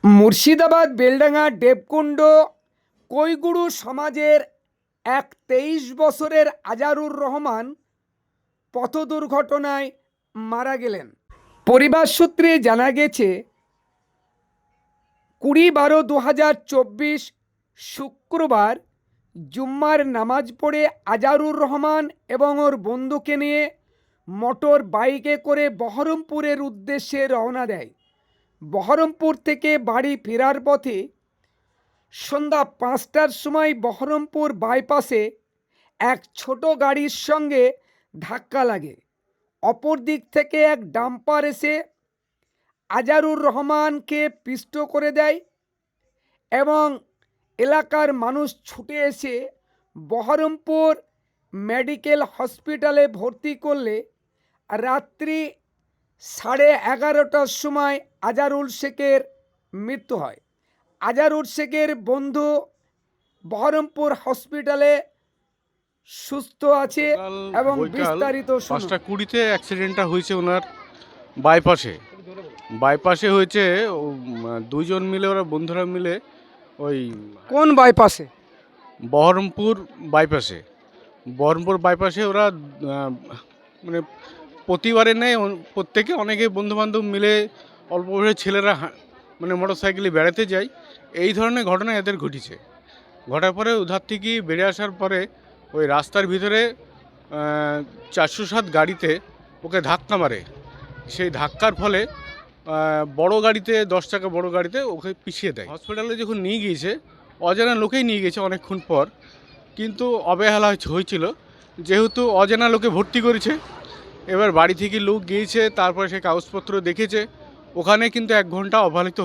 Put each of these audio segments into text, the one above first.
মুর্শিদাবাদ বেলডাঙ্গা দেবকুণ্ড কৈগুরু সমাজের এক 23 বছরের আজারুর রহমান পথ দুর্ঘটনায় মারা গেলেন। পরিবার সূত্রে জানা গেছে 20/12/2024 শুক্রবার জুম্মার নামাজ পড়ে আজারুর রহমান এবং ওর বন্ধুকে নিয়ে মোটর বাইকে করে বহরমপুরের উদ্দেশ্যে রওনা দেয়। বহরমপুর থেকে বাড়ি ফেরার পথে সন্ধ্যা 5টার সময় বহরমপুর বাইপাসে এক ছোট গাড়ির সঙ্গে ধাক্কা লাগে। অপর দিক থেকে এক ডাম্পার এসে আজারুর রহমানকে পিষ্ট করে দেয় এবং এলাকার মানুষ ছুটে এসে বহরমপুর মেডিকেল হসপিটালে ভর্তি করলে রাত্রি 11:30টার সময় আজারুল শেখের মৃত্যু হয়। আজারুল শেখের বন্ধু বহরমপুর হসপিটালে সুস্থ আছে এবং বিস্তারিত 5:20 অ্যাক্সিডেন্টটা হয়েছে ওনার বাইপাসে হয়েছে। দুইজন মিলে, ওরা বন্ধুরা মিলে ওই কোন বাইপাসে? বহরমপুর বাইপাসে ওরা মানে প্রতিবারে নেয়, প্রত্যেকে অনেকে বন্ধুবান্ধব মিলে অল্প বয়সের ছেলেরা মানে মোটর সাইকেলে বেড়াতে যায়। এই ধরনের ঘটনা এদের ঘটার পরে উধার থেকে বেড়ে আসার পরে ওই রাস্তার ভিতরে 407 গাড়িতে ওকে ধাক্কা মারে। সেই ধাক্কার ফলে বড় গাড়িতে 10 চাকা বড় গাড়িতে ওকে পিছিয়ে দেয়। হসপিটালে যখন নিয়ে গিয়েছে, অজানা লোকেই নিয়ে গেছে অনেকক্ষণ পর, কিন্তু অবহেলা হয়েছিল যেহেতু অজানা লোকে ভর্তি করেছে। এবার বাড়ি থেকে লোক গিয়েছে, তারপরে সে কাগজপত্র দেখেছে, ওখানে কিন্তু 1 ঘন্টা অবহেলিত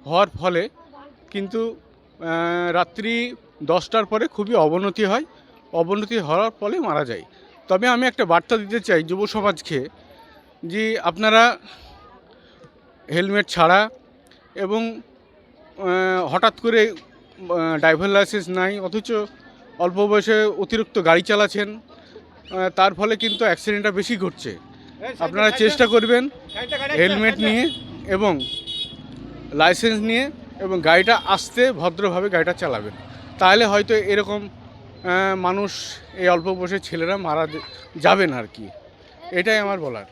হওয়ার ফলে কিন্তু রাত্রি 10টার পরে খুবই অবনতি হওয়ার ফলে মারা যায়। তবে আমি একটা বার্তা দিতে চাই যুব সমাজকে, যে আপনারা হেলমেট ছাড়া এবং হঠাৎ করে ড্রাইভার লাইসেন্স নাই অথচ অল্প বয়সে অতিরিক্ত গাড়ি চালাচ্ছেন, তার ফলে কিন্তু অ্যাক্সিডেন্টটা বেশি ঘটছে। আপনারা চেষ্টা করবেন হেলমেট নিয়ে এবং লাইসেন্স নিয়ে এবং গাড়িটা আস্তে ভদ্রভাবে গাড়িটা চালাবেন, তাহলে হয়তো এরকম মানুষ, এই অল্প বয়সের ছেলেরা মারা যাবেন আর কি। এটাই আমার বলার।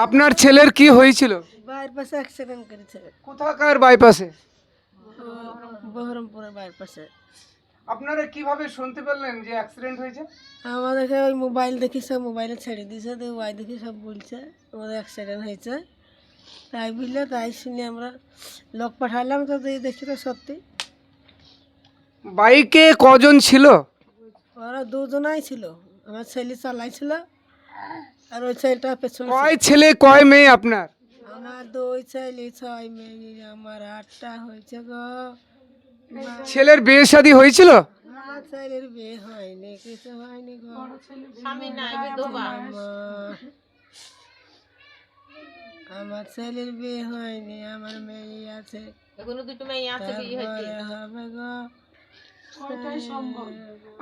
আপনার ছেলের কি হয়েছিল? বাইপাসে অ্যাক্সিডেন্ট করেছে। কোথাকার বাইপাসে? বহরমপুরের বাইপাসে। আপনারা কিভাবে শুনতে পারলেন যে অ্যাক্সিডেন্ট হয়েছে? আমাদেরকে ওই মোবাইল দেখি, সব মোবাইলে ছেড়ে দিয়েছে, তো ওয়াই দেখি সব বলছে আমাদের অ্যাক্সিডেন্ট হয়েছে। তাই শুনে আমরা লোক পাঠালাম, তো দেখি তো সত্যি। বাইকে কজন ছিল? ওরা দুজনাই ছিল, আমার ছেলে চালাইছিল আর ওই ছেলেটা পেছনে। কয় ছেলে কয় মেয়ে আপনার? আমার 2 ছেলে 6 মেয়ে, আমার 8টা হয়েছে গো। ছেলের বিয়ে শাদী হয়েছিল? আমার ছেলের বিয়ে হয়নি, কিছু হয়নি গো। আমার ছেলের বিয়ে হয়নি, আমার মেয়ে আছে, হবে গো।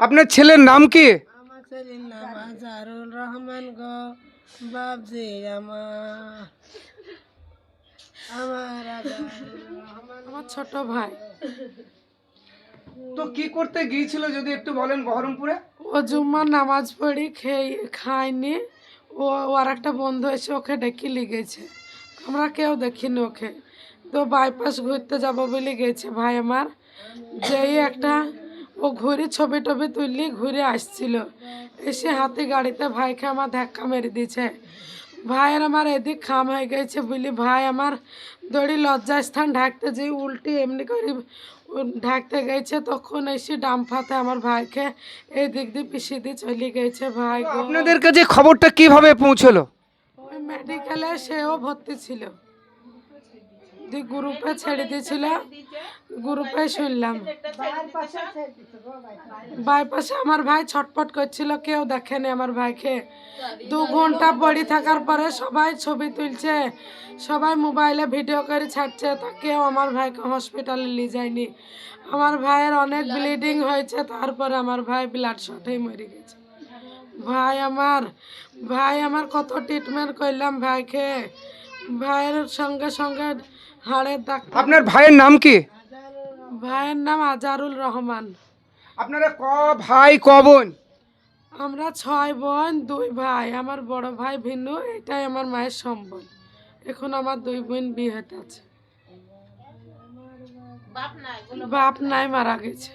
আপনার ছেলের নাম কি? আমার ছেলের নাম আজারুল রহমান গো বাবজি। আমার ছোট ভাই। তো কি করতে গিয়েছিল যদি একটু বলেন বহরমপুরে? ও জুম্মার নামাজ পড়ি খায়নি, ও আর একটা বন্ধু এসে ওকে ডেকে লিগেছে, আমরা কেউ দেখিনি ওকে। তো বাইপাস ঘুরতে যাব বলে গেছে ভাই আমার, যেই একটা ও ঘুরে ছবি টবি তুললি ঘুরে আসছিল, এসে হাতে গাড়িতে ভাইকে আমার ধাক্কা মেরে দিয়েছে। ভাইয়ের আমার এদিক খাম হয়ে গেছে বলি, ভাই আমার দড়ি লজ্জাস্থান ঢাকতে যেয়ে উল্টি এমনি করে ঢাকতে গেছে, তখন এসে ডাম্পাতে আমার ভাইকে এই দিক দিয়ে পিছিয়ে দিয়ে চলে গেছে। ভাই গো, আপনাদের কাছে খবরটা কিভাবে পৌঁছলো? ওই মেডিকেলে সেও ভর্তি ছিল, গ্রুপে ছেড়ে দিয়েছিল, গ্রুপে শুনলাম। বাইপাসে আমার ভাই ছটপট করছিল, কেউ দেখেনি আমার ভাইকে। 2 ঘন্টা পড়ে থাকার পরে সবাই ছবি তুলছে, সবাই মোবাইলে ভিডিও করে ছাড়ছে, তা কেউ আমার ভাইকে হসপিটালে নিয়ে যায়নি। আমার ভাইয়ের অনেক ব্লিডিং হয়েছে, তারপরে আমার ভাই ব্লাড শর্টেই মরে গেছে। ভাই আমার কত ট্রিটমেন্ট করলাম ভাইকে, ভাইয়ের সঙ্গে সঙ্গে হাড়ের ডাক্তার। আপনার ভাইয়ের নাম কি? ভাইয়ের নাম আজারুল রহমান। আপনারা ক ভাই ক বোন? আমরা 6 বোন 2 ভাই। আমার বড় ভাই ভিন্ন, এটাই আমার মায়ের সম্বল। এখন আমার 2 বোন বিয়েতে আছে, বাপ নাই, মারা গেছে।